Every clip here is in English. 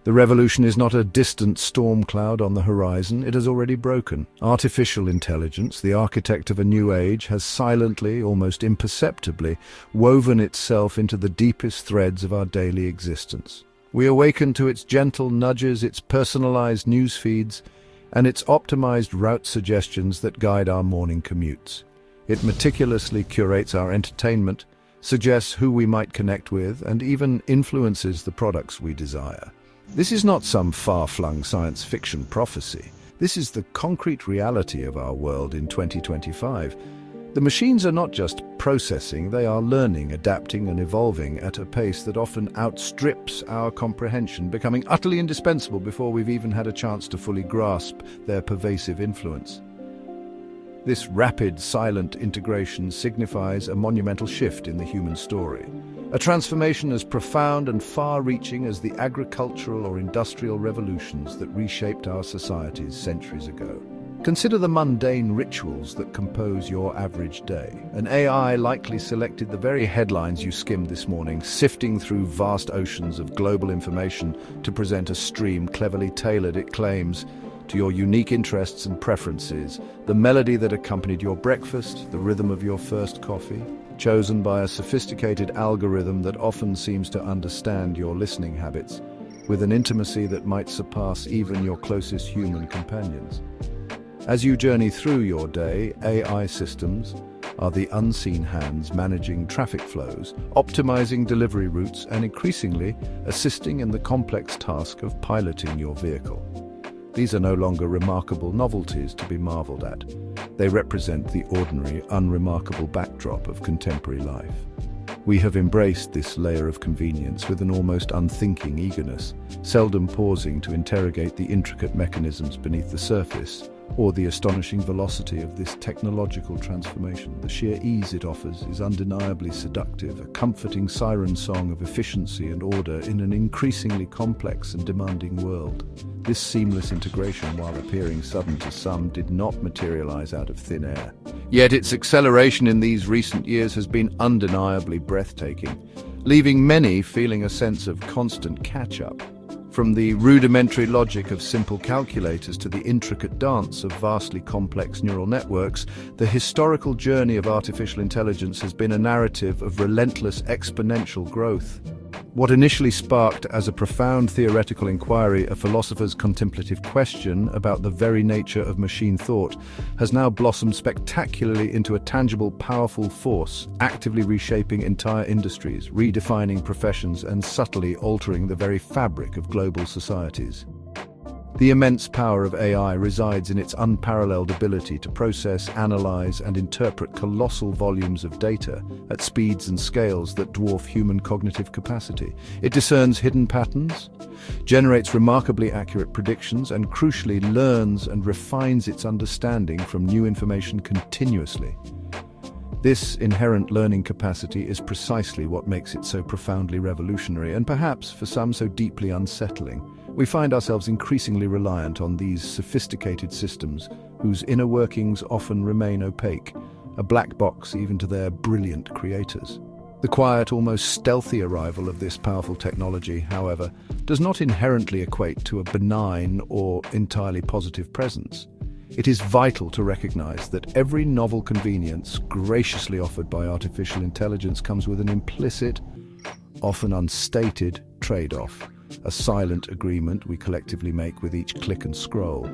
The revolution is not a distant storm cloud on the horizon, it has already broken. Artificial intelligence, the architect of a new age, has silently, almost imperceptibly, woven itself into the deepest threads of our daily existence. We awaken to its gentle nudges, its personalized news feeds, and its optimized route suggestions that guide our morning commutes. It meticulously curates our entertainment, suggests who we might connect with, and even influences the products we desire. This is not some far-flung science fiction prophecy. This is the concrete reality of our world in 2025. The machines are not just processing, they are learning, adapting, and evolving at a pace that often outstrips our comprehension, becoming utterly indispensable before we've even had a chance to fully grasp their pervasive influence. This rapid, silent integration signifies a monumental shift in the human story. A transformation as profound and far-reaching as the agricultural or industrial revolutions that reshaped our societies centuries ago. Consider the mundane rituals that compose your average day. An AI likely selected the very headlines you skimmed this morning, sifting through vast oceans of global information to present a stream cleverly tailored, it claims, to your unique interests and preferences, the melody that accompanied your breakfast, the rhythm of your first coffee, chosen by a sophisticated algorithm that often seems to understand your listening habits, with an intimacy that might surpass even your closest human companions. As you journey through your day, AI systems are the unseen hands managing traffic flows, optimizing delivery routes, and increasingly assisting in the complex task of piloting your vehicle. These are no longer remarkable novelties to be marveled at. They represent the ordinary, unremarkable backdrop of contemporary life. We have embraced this layer of convenience with an almost unthinking eagerness, seldom pausing to interrogate the intricate mechanisms beneath the surface or the astonishing velocity of this technological transformation. The sheer ease it offers is undeniably seductive, a comforting siren song of efficiency and order in an increasingly complex and demanding world. This seamless integration, while appearing sudden to some, did not materialize out of thin air. Yet its acceleration in these recent years has been undeniably breathtaking, leaving many feeling a sense of constant catch-up. From the rudimentary logic of simple calculators to the intricate dance of vastly complex neural networks, the historical journey of artificial intelligence has been a narrative of relentless exponential growth. What initially sparked as a profound theoretical inquiry, a philosopher's contemplative question about the very nature of machine thought, has now blossomed spectacularly into a tangible, powerful force, actively reshaping entire industries, redefining professions, and subtly altering the very fabric of global societies. The immense power of AI resides in its unparalleled ability to process, analyze, and interpret colossal volumes of data at speeds and scales that dwarf human cognitive capacity. It discerns hidden patterns, generates remarkably accurate predictions, and crucially learns and refines its understanding from new information continuously. This inherent learning capacity is precisely what makes it so profoundly revolutionary and perhaps, for some, so deeply unsettling. We find ourselves increasingly reliant on these sophisticated systems whose inner workings often remain opaque, a black box even to their brilliant creators. The quiet, almost stealthy arrival of this powerful technology, however, does not inherently equate to a benign or entirely positive presence. It is vital to recognize that every novel convenience graciously offered by artificial intelligence comes with an implicit, often unstated, trade-off. A silent agreement we collectively make with each click and scroll.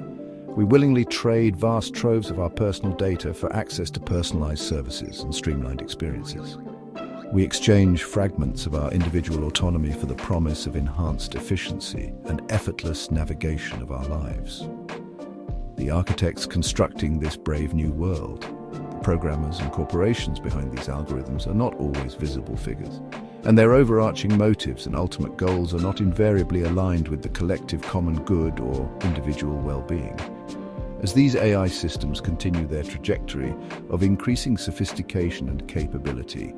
We willingly trade vast troves of our personal data for access to personalized services and streamlined experiences. We exchange fragments of our individual autonomy for the promise of enhanced efficiency and effortless navigation of our lives. The architects constructing this brave new world, the programmers and corporations behind these algorithms, are not always visible figures, and their overarching motives and ultimate goals are not invariably aligned with the collective common good or individual well-being. As these AI systems continue their trajectory of increasing sophistication and capability,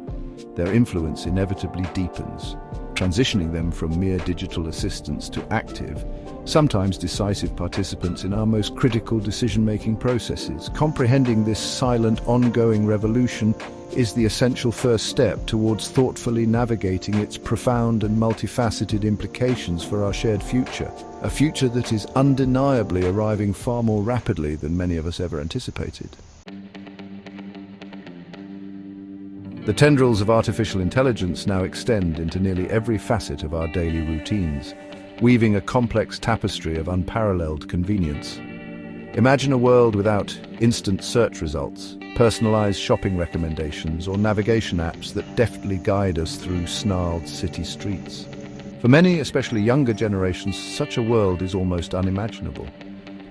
their influence inevitably deepens, transitioning them from mere digital assistants to active, sometimes decisive participants in our most critical decision-making processes. Comprehending this silent, ongoing revolution is the essential first step towards thoughtfully navigating its profound and multifaceted implications for our shared future, a future that is undeniably arriving far more rapidly than many of us ever anticipated. The tendrils of artificial intelligence now extend into nearly every facet of our daily routines, weaving a complex tapestry of unparalleled convenience. Imagine a world without instant search results, personalized shopping recommendations, or navigation apps that deftly guide us through snarled city streets. For many, especially younger generations, such a world is almost unimaginable.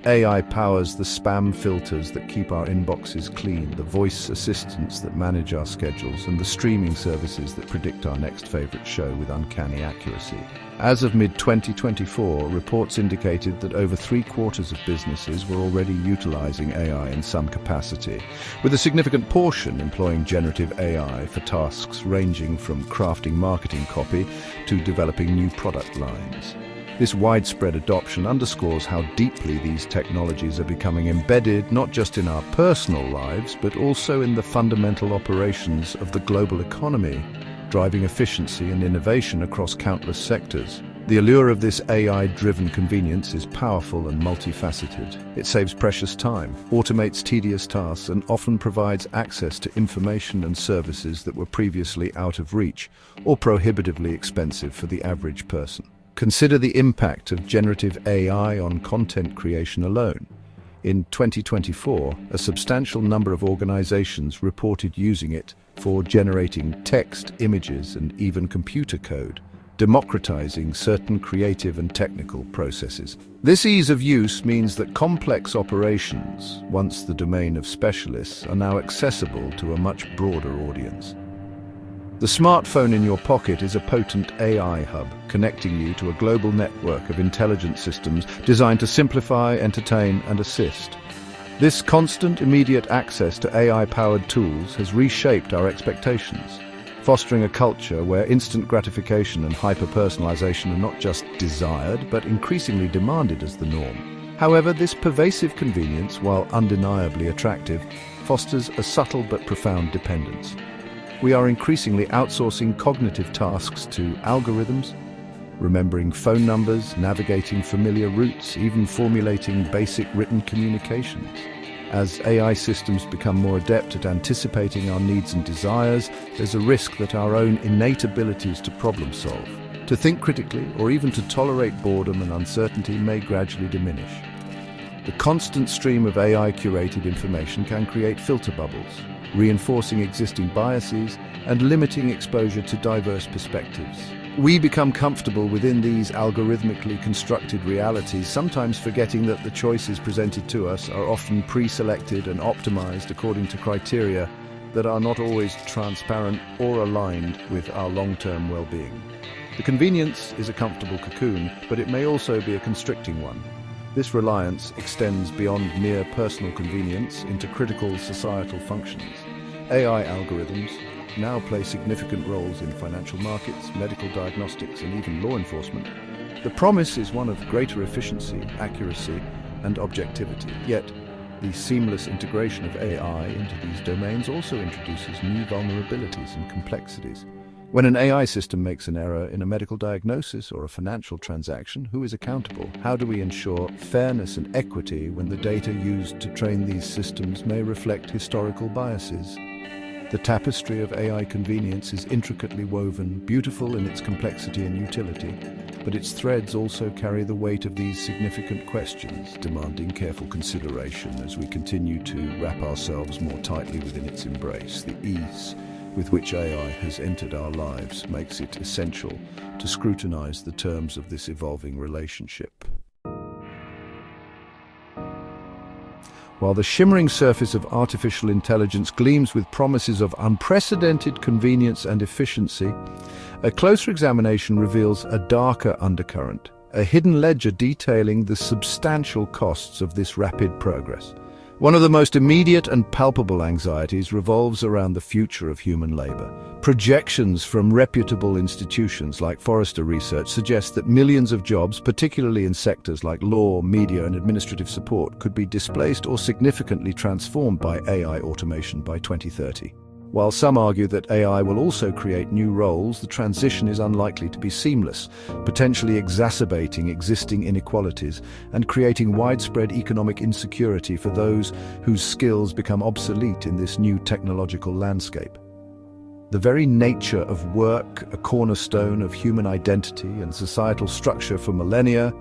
AI powers the spam filters that keep our inboxes clean, the voice assistants that manage our schedules, and the streaming services that predict our next favorite show with uncanny accuracy. As of mid-2024, reports indicated that over 3/4 of businesses were already utilizing AI in some capacity, with a significant portion employing generative AI for tasks ranging from crafting marketing copy to developing new product lines. This widespread adoption underscores how deeply these technologies are becoming embedded not just in our personal lives, but also in the fundamental operations of the global economy, driving efficiency and innovation across countless sectors. The allure of this AI-driven convenience is powerful and multifaceted. It saves precious time, automates tedious tasks, and often provides access to information and services that were previously out of reach or prohibitively expensive for the average person. Consider the impact of generative AI on content creation alone. In 2024, a substantial number of organizations reported using it for generating text, images, and even computer code, democratizing certain creative and technical processes. This ease of use means that complex operations, once the domain of specialists, are now accessible to a much broader audience. The smartphone in your pocket is a potent AI hub, connecting you to a global network of intelligent systems designed to simplify, entertain, and assist. This constant, immediate access to AI-powered tools has reshaped our expectations, fostering a culture where instant gratification and hyper-personalization are not just desired, but increasingly demanded as the norm. However, this pervasive convenience, while undeniably attractive, fosters a subtle but profound dependence. We are increasingly outsourcing cognitive tasks to algorithms, remembering phone numbers, navigating familiar routes, even formulating basic written communications. As AI systems become more adept at anticipating our needs and desires, there's a risk that our own innate abilities to problem solve, to think critically, or even to tolerate boredom and uncertainty may gradually diminish. The constant stream of AI-curated information can create filter bubbles, reinforcing existing biases and limiting exposure to diverse perspectives. We become comfortable within these algorithmically constructed realities, sometimes forgetting that the choices presented to us are often pre-selected and optimized according to criteria that are not always transparent or aligned with our long-term well-being. The convenience is a comfortable cocoon, but it may also be a constricting one. This reliance extends beyond mere personal convenience into critical societal functions. AI algorithms now play significant roles in financial markets, medical diagnostics, and even law enforcement. The promise is one of greater efficiency, accuracy, and objectivity. Yet, the seamless integration of AI into these domains also introduces new vulnerabilities and complexities. When an AI system makes an error in a medical diagnosis or a financial transaction, who is accountable? How do we ensure fairness and equity when the data used to train these systems may reflect historical biases? The tapestry of AI convenience is intricately woven, beautiful in its complexity and utility, but its threads also carry the weight of these significant questions, demanding careful consideration as we continue to wrap ourselves more tightly within its embrace. The ease with which AI has entered our lives makes it essential to scrutinize the terms of this evolving relationship. While the shimmering surface of artificial intelligence gleams with promises of unprecedented convenience and efficiency, a closer examination reveals a darker undercurrent, a hidden ledger detailing the substantial costs of this rapid progress. One of the most immediate and palpable anxieties revolves around the future of human labor. Projections from reputable institutions like Forrester Research suggest that millions of jobs, particularly in sectors like law, media, and administrative support, could be displaced or significantly transformed by AI automation by 2030. While some argue that AI will also create new roles, the transition is unlikely to be seamless, potentially exacerbating existing inequalities and creating widespread economic insecurity for those whose skills become obsolete in this new technological landscape. The very nature of work, a cornerstone of human identity and societal structure for millennia,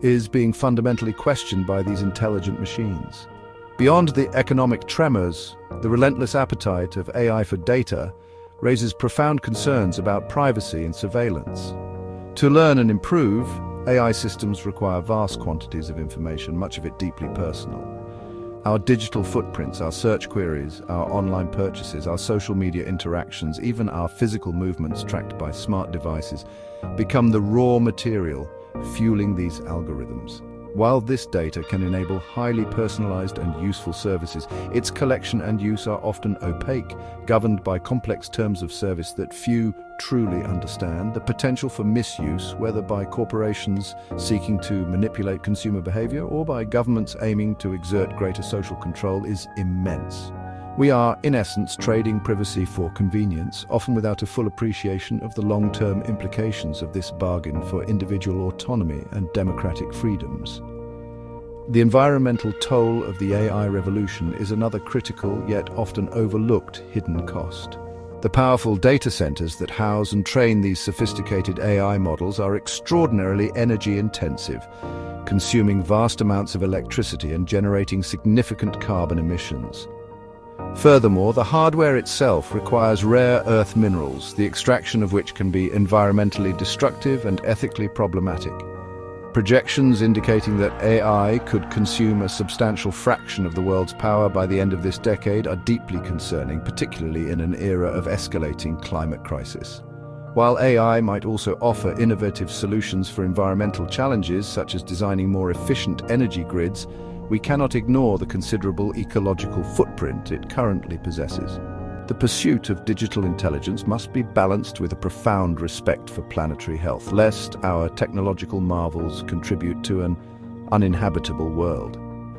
is being fundamentally questioned by these intelligent machines. Beyond the economic tremors, the relentless appetite of AI for data raises profound concerns about privacy and surveillance. To learn and improve, AI systems require vast quantities of information, much of it deeply personal. Our digital footprints, our search queries, our online purchases, our social media interactions, even our physical movements tracked by smart devices, become the raw material fueling these algorithms. While this data can enable highly personalized and useful services, its collection and use are often opaque, governed by complex terms of service that few truly understand. The potential for misuse, whether by corporations seeking to manipulate consumer behavior or by governments aiming to exert greater social control, is immense. We are, in essence, trading privacy for convenience, often without a full appreciation of the long-term implications of this bargain for individual autonomy and democratic freedoms. The environmental toll of the AI revolution is another critical yet often overlooked hidden cost. The powerful data centers that house and train these sophisticated AI models are extraordinarily energy-intensive, consuming vast amounts of electricity and generating significant carbon emissions. Furthermore, the hardware itself requires rare earth minerals, the extraction of which can be environmentally destructive and ethically problematic. Projections indicating that AI could consume a substantial fraction of the world's power by the end of this decade are deeply concerning, particularly in an era of escalating climate crisis. While AI might also offer innovative solutions for environmental challenges, such as designing more efficient energy grids, we cannot ignore the considerable ecological footprint it currently possesses. The pursuit of digital intelligence must be balanced with a profound respect for planetary health, lest our technological marvels contribute to an uninhabitable world.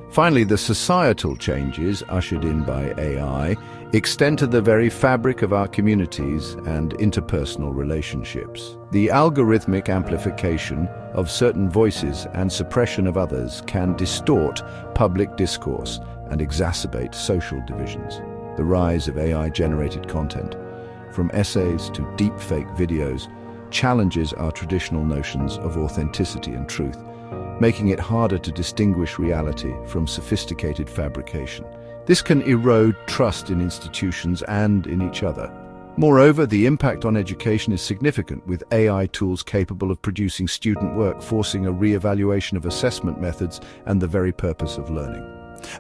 Finally, the societal changes ushered in by AI extend to the very fabric of our communities and interpersonal relationships. The algorithmic amplification of certain voices and suppression of others can distort public discourse and exacerbate social divisions. The rise of AI-generated content, from essays to deepfake videos, challenges our traditional notions of authenticity and truth, making it harder to distinguish reality from sophisticated fabrication. This can erode trust in institutions and in each other. Moreover, the impact on education is significant, with AI tools capable of producing student work, forcing a re-evaluation of assessment methods and the very purpose of learning.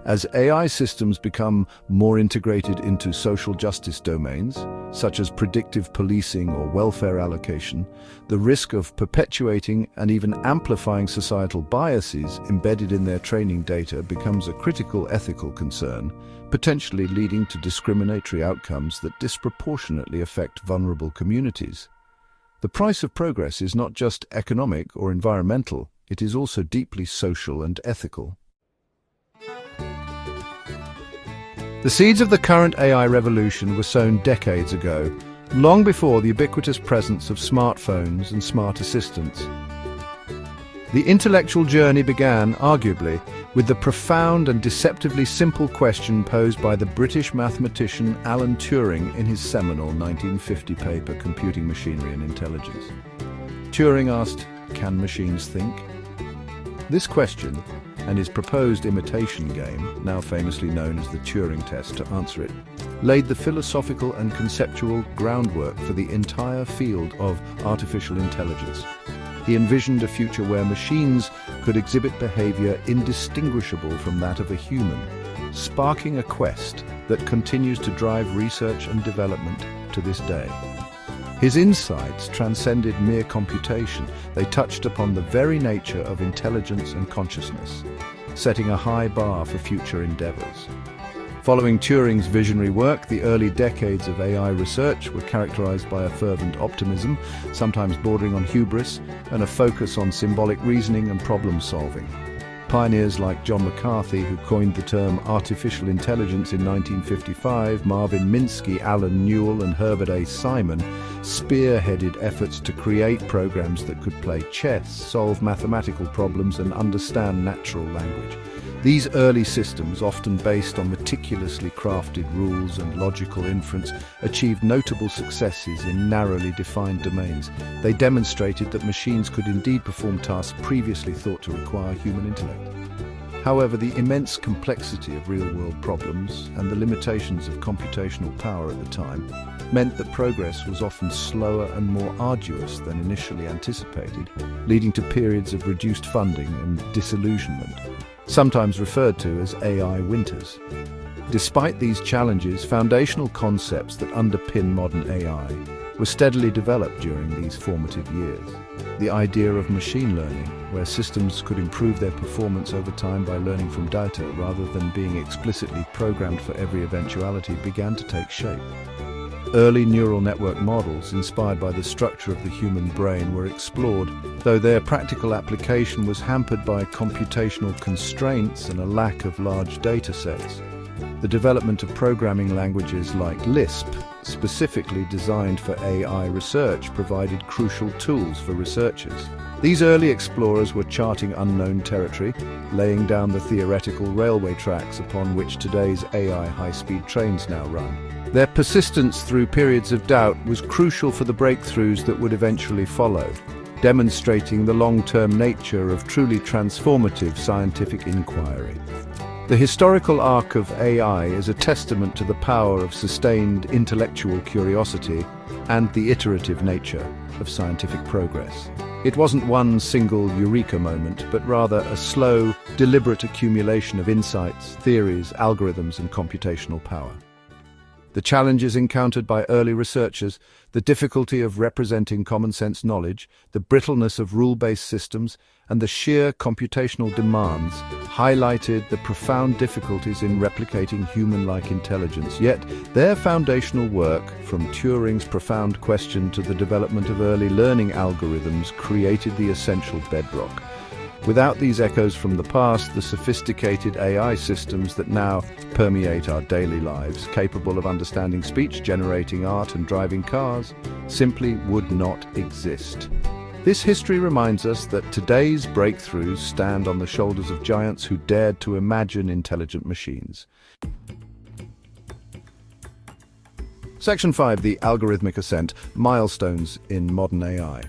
As AI systems become more integrated into social justice domains, such as predictive policing or welfare allocation, the risk of perpetuating and even amplifying societal biases embedded in their training data becomes a critical ethical concern, potentially leading to discriminatory outcomes that disproportionately affect vulnerable communities. The price of progress is not just economic or environmental, it is also deeply social and ethical. The seeds of the current AI revolution were sown decades ago, long before the ubiquitous presence of smartphones and smart assistants. The intellectual journey began, arguably, with the profound and deceptively simple question posed by the British mathematician Alan Turing in his seminal 1950 paper, Computing Machinery and Intelligence. Turing asked, "Can machines think?" This question, and his proposed imitation game, now famously known as the Turing test, to answer it, laid the philosophical and conceptual groundwork for the entire field of artificial intelligence. He envisioned a future where machines could exhibit behavior indistinguishable from that of a human, sparking a quest that continues to drive research and development to this day. His insights transcended mere computation. They touched upon the very nature of intelligence and consciousness. setting a high bar for future endeavors. Following Turing's visionary work, the early decades of AI research were characterized by a fervent optimism, sometimes bordering on hubris, and a focus on symbolic reasoning and problem-solving. Pioneers like John McCarthy, who coined the term artificial intelligence in 1955, Marvin Minsky, Alan Newell, and Herbert A. Simon spearheaded efforts to create programs that could play chess, solve mathematical problems, and understand natural language. These early systems, often based on meticulously crafted rules and logical inference, achieved notable successes in narrowly defined domains. They demonstrated that machines could indeed perform tasks previously thought to require human intellect. However, the immense complexity of real-world problems and the limitations of computational power at the time meant that progress was often slower and more arduous than initially anticipated, leading to periods of reduced funding and disillusionment, sometimes referred to as AI winters. Despite these challenges, foundational concepts that underpin modern AI were steadily developed during these formative years. The idea of machine learning, where systems could improve their performance over time by learning from data rather than being explicitly programmed for every eventuality, began to take shape. Early neural network models, inspired by the structure of the human brain, were explored, though their practical application was hampered by computational constraints and a lack of large data sets. The development of programming languages like Lisp, specifically designed for AI research, provided crucial tools for researchers. These early explorers were charting unknown territory, laying down the theoretical railway tracks upon which today's AI high-speed trains now run. Their persistence through periods of doubt was crucial for the breakthroughs that would eventually follow, demonstrating the long-term nature of truly transformative scientific inquiry. The historical arc of AI is a testament to the power of sustained intellectual curiosity and the iterative nature of scientific progress. It wasn't one single eureka moment, but rather a slow, deliberate accumulation of insights, theories, algorithms, and computational power. The challenges encountered by early researchers, the difficulty of representing common-sense knowledge, the brittleness of rule-based systems, and the sheer computational demands highlighted the profound difficulties in replicating human-like intelligence. Yet, their foundational work, from Turing's profound question to the development of early learning algorithms, created the essential bedrock. Without these echoes from the past, the sophisticated AI systems that now permeate our daily lives, capable of understanding speech, generating art, and driving cars, simply would not exist. This history reminds us that today's breakthroughs stand on the shoulders of giants who dared to imagine intelligent machines. Section 5. The Algorithmic Ascent: Milestones in Modern AI.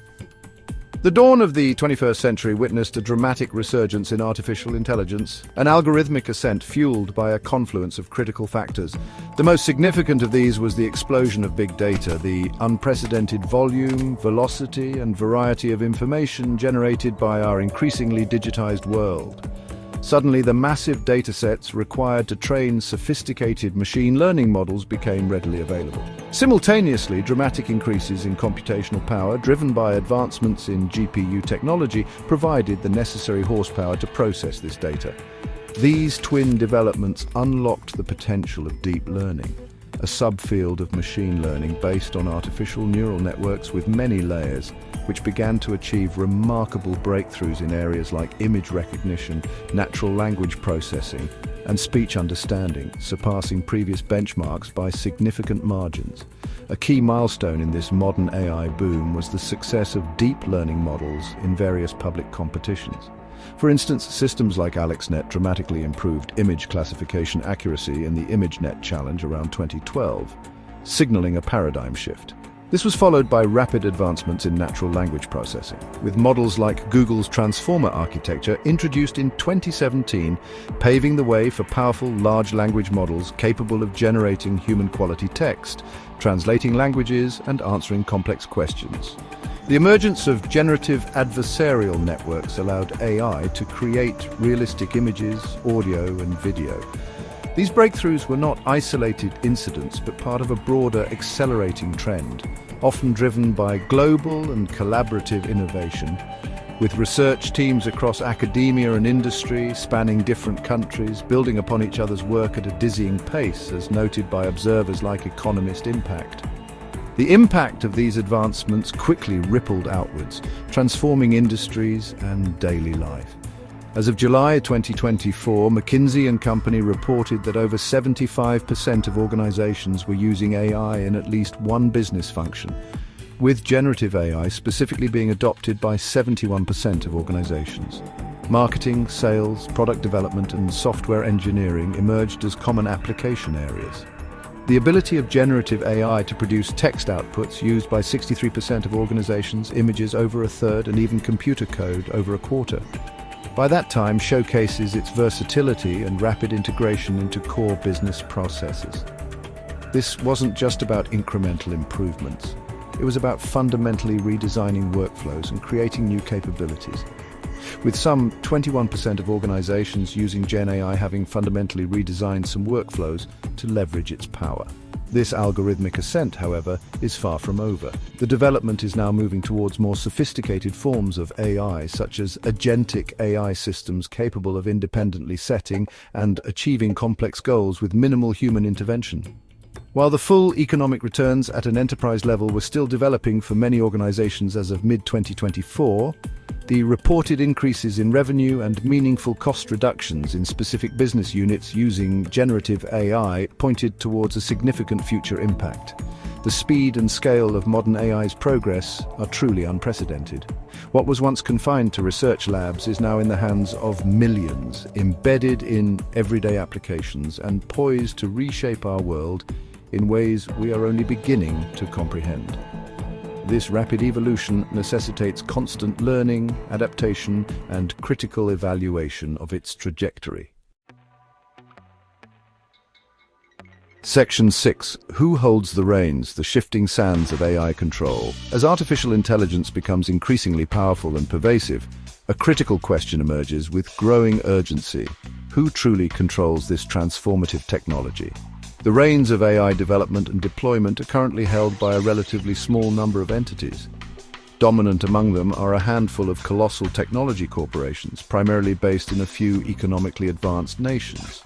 The dawn of the 21st century witnessed a dramatic resurgence in artificial intelligence, an algorithmic ascent fueled by a confluence of critical factors. The most significant of these was the explosion of big data, the unprecedented volume, velocity, and variety of information generated by our increasingly digitized world. Suddenly, the massive datasets required to train sophisticated machine learning models became readily available. Simultaneously, dramatic increases in computational power, driven by advancements in GPU technology, provided the necessary horsepower to process this data. These twin developments unlocked the potential of deep learning, a subfield of machine learning based on artificial neural networks with many layers, which began to achieve remarkable breakthroughs in areas like image recognition, natural language processing, and speech understanding, surpassing previous benchmarks by significant margins. A key milestone in this modern AI boom was the success of deep learning models in various public competitions. For instance, systems like AlexNet dramatically improved image classification accuracy in the ImageNet Challenge around 2012, signaling a paradigm shift. This was followed by rapid advancements in natural language processing, with models like Google's Transformer architecture introduced in 2017, paving the way for powerful large language models capable of generating human-quality text, translating languages, and answering complex questions. The emergence of generative adversarial networks allowed AI to create realistic images, audio, and video. These breakthroughs were not isolated incidents, but part of a broader, accelerating trend, often driven by global and collaborative innovation. with research teams across academia and industry spanning different countries, building upon each other's work at a dizzying pace, as noted by observers like Economist Impact. The impact of these advancements quickly rippled outwards, transforming industries and daily life. As of July 2024, McKinsey & Company reported that over 75% of organizations were using AI in at least one business function, with generative AI specifically being adopted by 71% of organizations. Marketing, sales, product development, and software engineering emerged as common application areas. The ability of generative AI to produce text outputs used by 63% of organizations, images over a third, and even computer code over a quarter, by that time showcases its versatility and rapid integration into core business processes. This wasn't just about incremental improvements. It was about fundamentally redesigning workflows and creating new capabilities. With some 21% of organizations using Gen AI having fundamentally redesigned some workflows to leverage its power. This algorithmic ascent, however, is far from over. The development is now moving towards more sophisticated forms of AI, such as agentic AI systems capable of independently setting and achieving complex goals with minimal human intervention. While the full economic returns at an enterprise level were still developing for many organizations as of mid-2024, the reported increases in revenue and meaningful cost reductions in specific business units using generative AI pointed towards a significant future impact. The speed and scale of modern AI's progress are truly unprecedented. What was once confined to research labs is now in the hands of millions, embedded in everyday applications and poised to reshape our world in ways we are only beginning to comprehend. This rapid evolution necessitates constant learning, adaptation, and critical evaluation of its trajectory. Section 6. Who holds the reins? The shifting sands of AI control. As artificial intelligence becomes increasingly powerful and pervasive, a critical question emerges with growing urgency. Who truly controls this transformative technology? The reins of AI development and deployment are currently held by a relatively small number of entities. Dominant among them are a handful of colossal technology corporations, primarily based in a few economically advanced nations.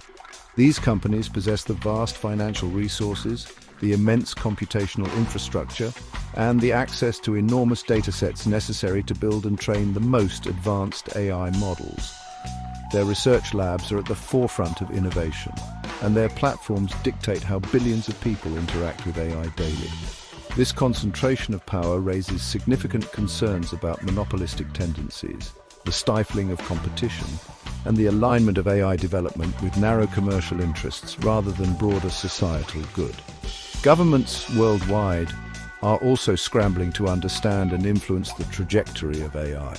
These companies possess the vast financial resources, the immense computational infrastructure, and the access to enormous datasets necessary to build and train the most advanced AI models. Their research labs are at the forefront of innovation, and their platforms dictate how billions of people interact with AI daily. This concentration of power raises significant concerns about monopolistic tendencies, the stifling of competition, and the alignment of AI development with narrow commercial interests rather than broader societal good. Governments worldwide are also scrambling to understand and influence the trajectory of AI.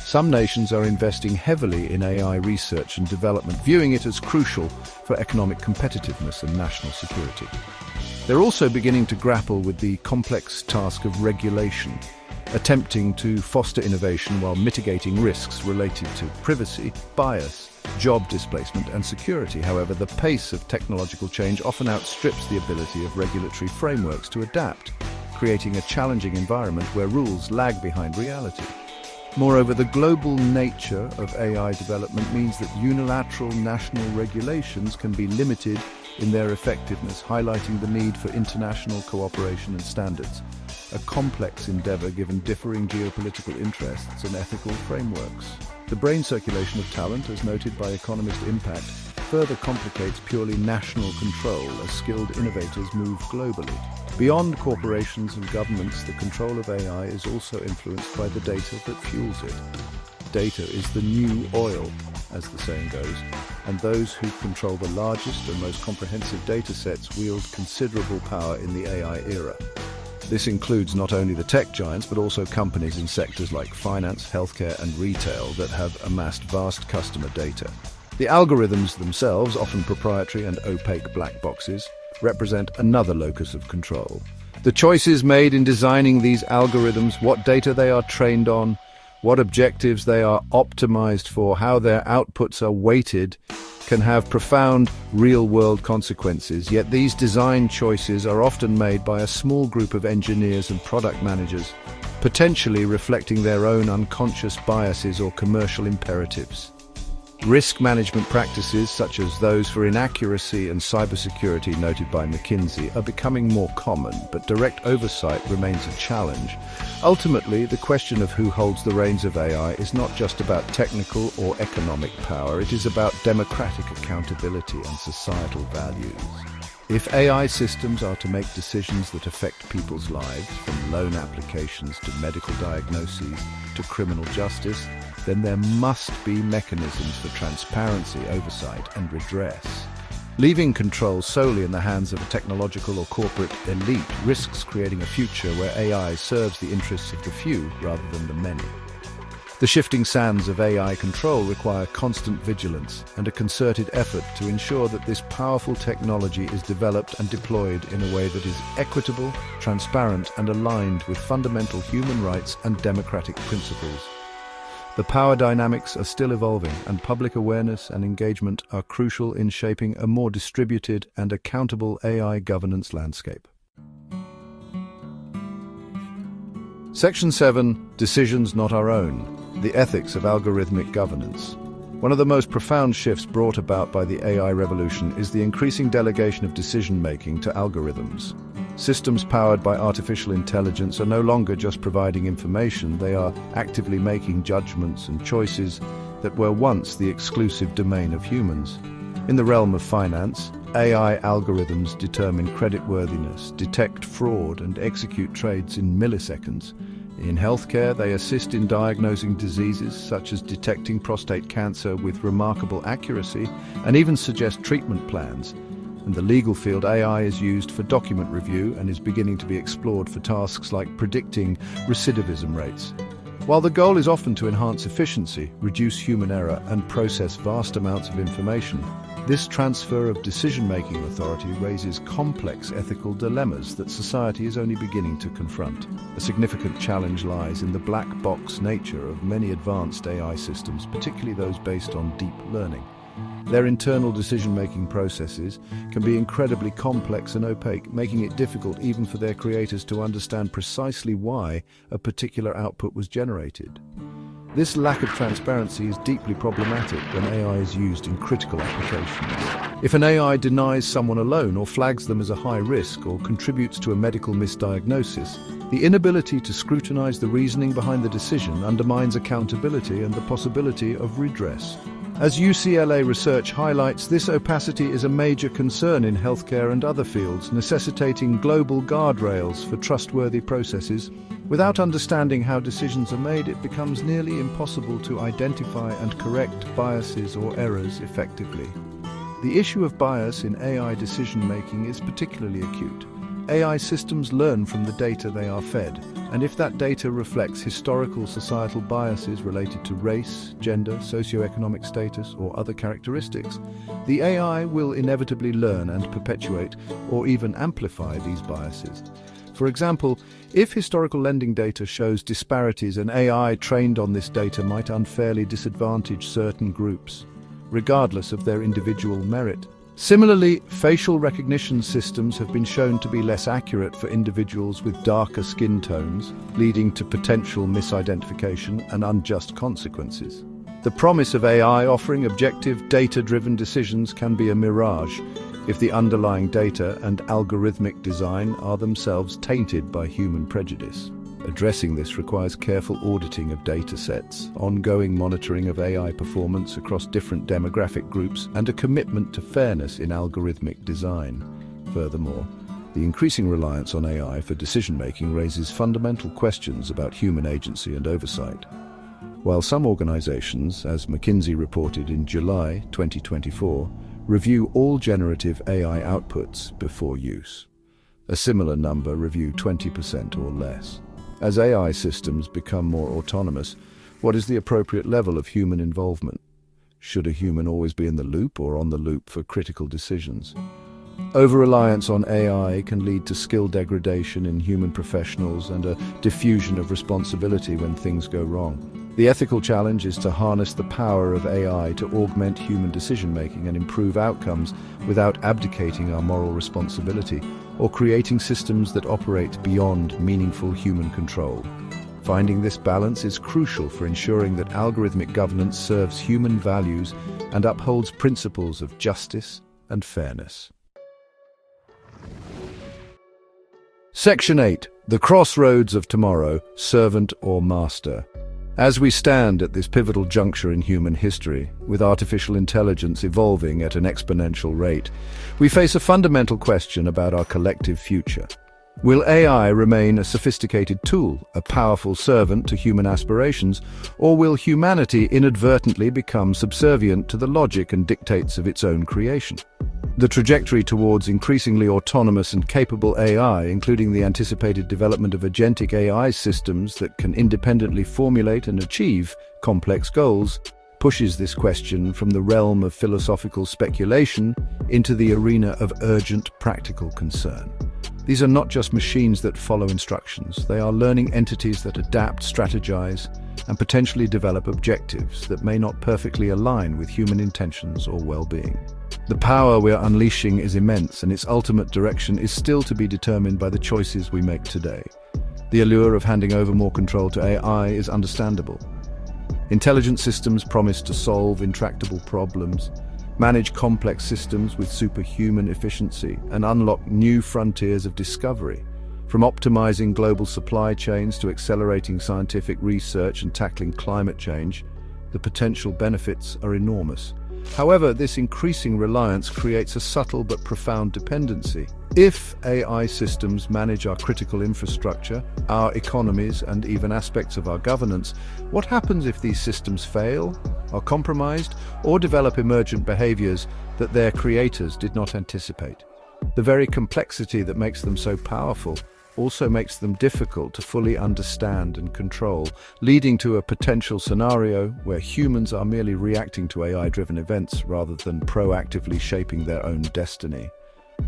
Some nations are investing heavily in AI research and development, viewing it as crucial for economic competitiveness and national security. They're also beginning to grapple with the complex task of regulation, attempting to foster innovation while mitigating risks related to privacy, bias, job displacement, and security. However, the pace of technological change often outstrips the ability of regulatory frameworks to adapt, creating a challenging environment where rules lag behind reality. Moreover, the global nature of AI development means that unilateral national regulations can be limited in their effectiveness, highlighting the need for international cooperation and standards, a complex endeavor given differing geopolitical interests and ethical frameworks. The brain circulation of talent, as noted by Economist Impact, further complicates purely national control as skilled innovators move globally. Beyond corporations and governments, the control of AI is also influenced by the data that fuels it. Data is the new oil, as the saying goes, and those who control the largest and most comprehensive data sets wield considerable power in the AI era. This includes not only the tech giants, but also companies in sectors like finance, healthcare, and retail that have amassed vast customer data. The algorithms themselves, often proprietary and opaque black boxes, represent another locus of control. The choices made in designing these algorithms, what data they are trained on, what objectives they are optimized for, how their outputs are weighted, can have profound real-world consequences. Yet these design choices are often made by a small group of engineers and product managers potentially reflecting their own unconscious biases or commercial imperatives. Risk management practices, such as those for inaccuracy and cybersecurity noted by McKinsey, are becoming more common, but direct oversight remains a challenge. Ultimately, the question of who holds the reins of AI is not just about technical or economic power, it is about democratic accountability and societal values. If AI systems are to make decisions that affect people's lives, from loan applications to medical diagnoses to criminal justice, then there must be mechanisms for transparency, oversight, and redress. Leaving control solely in the hands of a technological or corporate elite risks creating a future where AI serves the interests of the few rather than the many. The shifting sands of AI control require constant vigilance and a concerted effort to ensure that this powerful technology is developed and deployed in a way that is equitable, transparent, and aligned with fundamental human rights and democratic principles. The power dynamics are still evolving, and public awareness and engagement are crucial in shaping a more distributed and accountable AI governance landscape. Section 7. Decisions not our own. The ethics of algorithmic governance. One of the most profound shifts brought about by the AI revolution is the increasing delegation of decision-making to algorithms. Systems powered by artificial intelligence are no longer just providing information, they are actively making judgments and choices that were once the exclusive domain of humans. In the realm of finance, AI algorithms determine creditworthiness, detect fraud, and execute trades in milliseconds. In healthcare, they assist in diagnosing diseases such as detecting prostate cancer with remarkable accuracy and even suggest treatment plans. In the legal field, AI is used for document review and is beginning to be explored for tasks like predicting recidivism rates. While the goal is often to enhance efficiency, reduce human error, and process vast amounts of information, this transfer of decision-making authority raises complex ethical dilemmas that society is only beginning to confront. A significant challenge lies in the black box nature of many advanced AI systems, particularly those based on deep learning. Their internal decision-making processes can be incredibly complex and opaque, making it difficult even for their creators to understand precisely why a particular output was generated. This lack of transparency is deeply problematic when AI is used in critical applications. If an AI denies someone a loan or flags them as a high risk or contributes to a medical misdiagnosis, the inability to scrutinize the reasoning behind the decision undermines accountability and the possibility of redress. As UCLA research highlights, this opacity is a major concern in healthcare and other fields, necessitating global guardrails for trustworthy processes. Without understanding how decisions are made, it becomes nearly impossible to identify and correct biases or errors effectively. The issue of bias in AI decision-making is particularly acute. AI systems learn from the data they are fed, and if that data reflects historical societal biases related to race, gender, socioeconomic status, or other characteristics, the AI will inevitably learn and perpetuate or even amplify these biases. For example, if historical lending data shows disparities, an AI trained on this data might unfairly disadvantage certain groups, regardless of their individual merit. Similarly, facial recognition systems have been shown to be less accurate for individuals with darker skin tones, leading to potential misidentification and unjust consequences. The promise of AI offering objective, data-driven decisions can be a mirage if the underlying data and algorithmic design are themselves tainted by human prejudice. Addressing this requires careful auditing of data sets, ongoing monitoring of AI performance across different demographic groups, and a commitment to fairness in algorithmic design. Furthermore, the increasing reliance on AI for decision-making raises fundamental questions about human agency and oversight. While some organizations, as McKinsey reported in July 2024, review all generative AI outputs before use, a similar number review 20% or less. As AI systems become more autonomous, what is the appropriate level of human involvement? Should a human always be in the loop or on the loop for critical decisions? Over-reliance on AI can lead to skill degradation in human professionals and a diffusion of responsibility when things go wrong. The ethical challenge is to harness the power of AI to augment human decision-making and improve outcomes without abdicating our moral responsibility or creating systems that operate beyond meaningful human control. Finding this balance is crucial for ensuring that algorithmic governance serves human values and upholds principles of justice and fairness. Section 8. The Crossroads of Tomorrow, Servant or Master. As we stand at this pivotal juncture in human history, with artificial intelligence evolving at an exponential rate, we face a fundamental question about our collective future. Will AI remain a sophisticated tool, a powerful servant to human aspirations, or will humanity inadvertently become subservient to the logic and dictates of its own creation? The trajectory towards increasingly autonomous and capable AI, including the anticipated development of agentic AI systems that can independently formulate and achieve complex goals, pushes this question from the realm of philosophical speculation into the arena of urgent practical concern. These are not just machines that follow instructions. They are learning entities that adapt, strategize, and potentially develop objectives that may not perfectly align with human intentions or well-being. The power we're unleashing is immense, and its ultimate direction is still to be determined by the choices we make today. The allure of handing over more control to AI is understandable. Intelligent systems promise to solve intractable problems, manage complex systems with superhuman efficiency, and unlock new frontiers of discovery. From optimizing global supply chains to accelerating scientific research and tackling climate change, the potential benefits are enormous. However, this increasing reliance creates a subtle but profound dependency. If AI systems manage our critical infrastructure, our economies, and even aspects of our governance, what happens if these systems fail, are compromised, or develop emergent behaviors that their creators did not anticipate? The very complexity that makes them so powerful also makes them difficult to fully understand and control, leading to a potential scenario where humans are merely reacting to AI-driven events rather than proactively shaping their own destiny.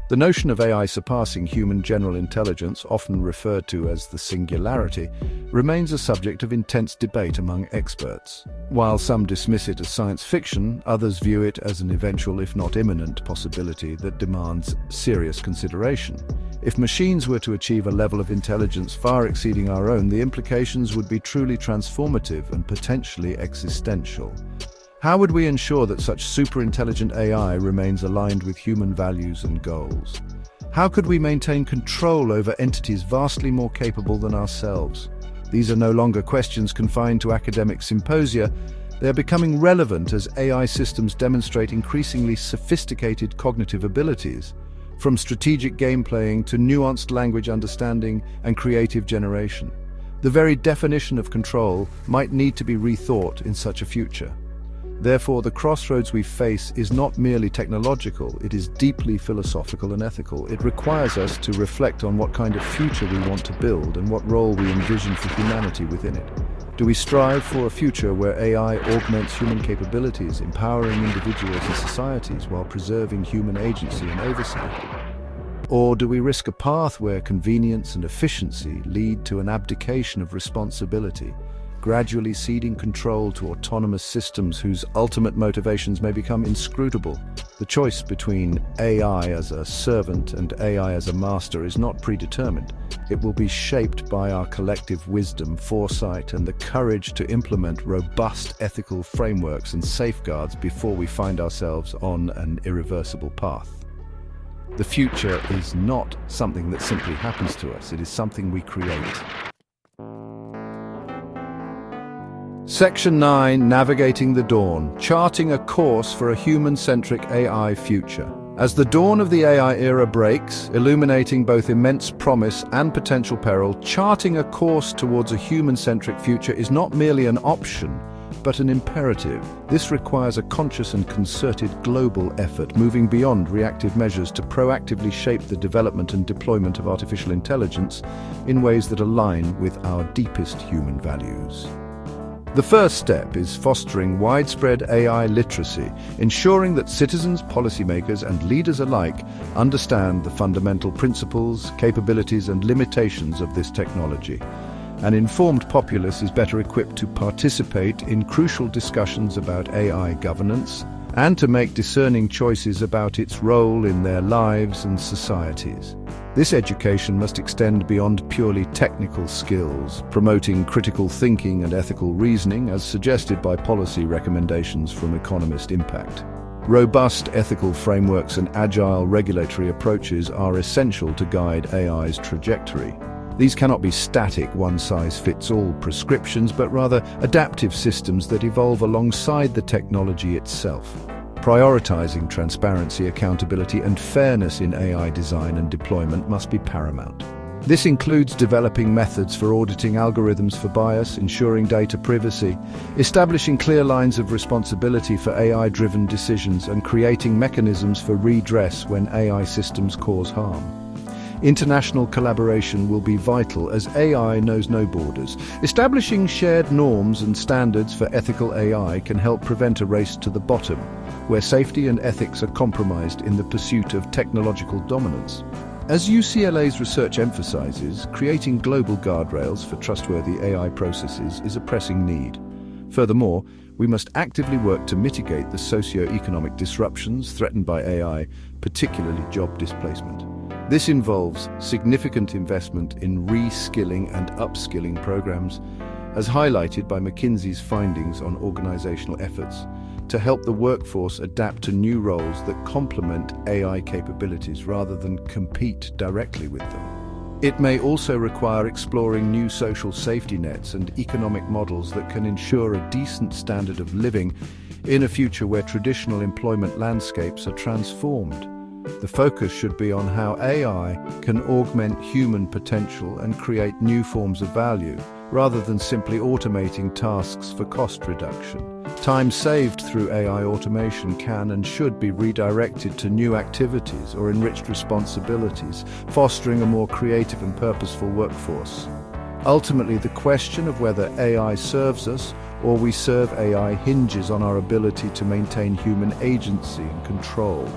The notion of AI surpassing human general intelligence, often referred to as the singularity, remains a subject of intense debate among experts. While some dismiss it as science fiction, others view it as an eventual, if not imminent, possibility that demands serious consideration. If machines were to achieve a level of intelligence far exceeding our own, the implications would be truly transformative and potentially existential. How would we ensure that such super-intelligent AI remains aligned with human values and goals? How could we maintain control over entities vastly more capable than ourselves? These are no longer questions confined to academic symposia. They are becoming relevant as AI systems demonstrate increasingly sophisticated cognitive abilities, from strategic game-playing to nuanced language understanding and creative generation. The very definition of control might need to be rethought in such a future. Therefore, the crossroads we face is not merely technological, it is deeply philosophical and ethical. It requires us to reflect on what kind of future we want to build and what role we envision for humanity within it. Do we strive for a future where AI augments human capabilities, empowering individuals and societies while preserving human agency and oversight? Or do we risk a path where convenience and efficiency lead to an abdication of responsibility, gradually ceding control to autonomous systems whose ultimate motivations may become inscrutable? The choice between AI as a servant and AI as a master is not predetermined. It will be shaped by our collective wisdom, foresight, and the courage to implement robust ethical frameworks and safeguards before we find ourselves on an irreversible path. The future is not something that simply happens to us, it is something we create. Section 9, Navigating the Dawn, charting a course for a human-centric AI future. As the dawn of the AI era breaks, illuminating both immense promise and potential peril, charting a course towards a human-centric future is not merely an option, but an imperative. This requires a conscious and concerted global effort, moving beyond reactive measures to proactively shape the development and deployment of artificial intelligence in ways that align with our deepest human values. The first step is fostering widespread AI literacy, ensuring that citizens, policymakers, and leaders alike understand the fundamental principles, capabilities, and limitations of this technology. An informed populace is better equipped to participate in crucial discussions about AI governance, and to make discerning choices about its role in their lives and societies. This education must extend beyond purely technical skills, promoting critical thinking and ethical reasoning as suggested by policy recommendations from Economist Impact. Robust ethical frameworks and agile regulatory approaches are essential to guide AI's trajectory. These cannot be static, one-size-fits-all prescriptions, but rather adaptive systems that evolve alongside the technology itself. Prioritizing transparency, accountability, and fairness in AI design and deployment must be paramount. This includes developing methods for auditing algorithms for bias, ensuring data privacy, establishing clear lines of responsibility for AI-driven decisions, and creating mechanisms for redress when AI systems cause harm. International collaboration will be vital as AI knows no borders. Establishing shared norms and standards for ethical AI can help prevent a race to the bottom, where safety and ethics are compromised in the pursuit of technological dominance. As UCLA's research emphasizes, creating global guardrails for trustworthy AI processes is a pressing need. Furthermore, we must actively work to mitigate the socio-economic disruptions threatened by AI, particularly job displacement. This involves significant investment in reskilling and upskilling programs, as highlighted by McKinsey's findings on organizational efforts to help the workforce adapt to new roles that complement AI capabilities rather than compete directly with them. It may also require exploring new social safety nets and economic models that can ensure a decent standard of living in a future where traditional employment landscapes are transformed. The focus should be on how AI can augment human potential and create new forms of value, rather than simply automating tasks for cost reduction. Time saved through AI automation can and should be redirected to new activities or enriched responsibilities, fostering a more creative and purposeful workforce. Ultimately, the question of whether AI serves us or we serve AI hinges on our ability to maintain human agency and control.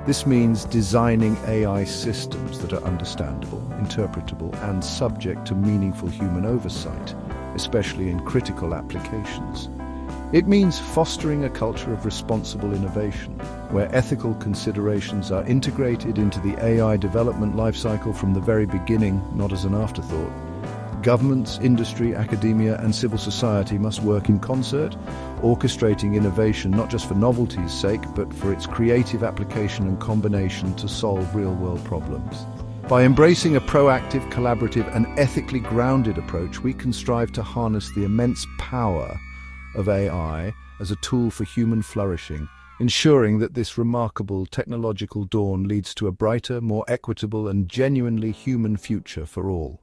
This means designing AI systems that are understandable, interpretable, and subject to meaningful human oversight, especially in critical applications. It means fostering a culture of responsible innovation, where ethical considerations are integrated into the AI development lifecycle from the very beginning, not as an afterthought. Governments, industry, academia, and civil society must work in concert, orchestrating innovation not just for novelty's sake, but for its creative application and combination to solve real-world problems. By embracing a proactive, collaborative, and ethically grounded approach, we can strive to harness the immense power of AI as a tool for human flourishing, ensuring that this remarkable technological dawn leads to a brighter, more equitable, and genuinely human future for all.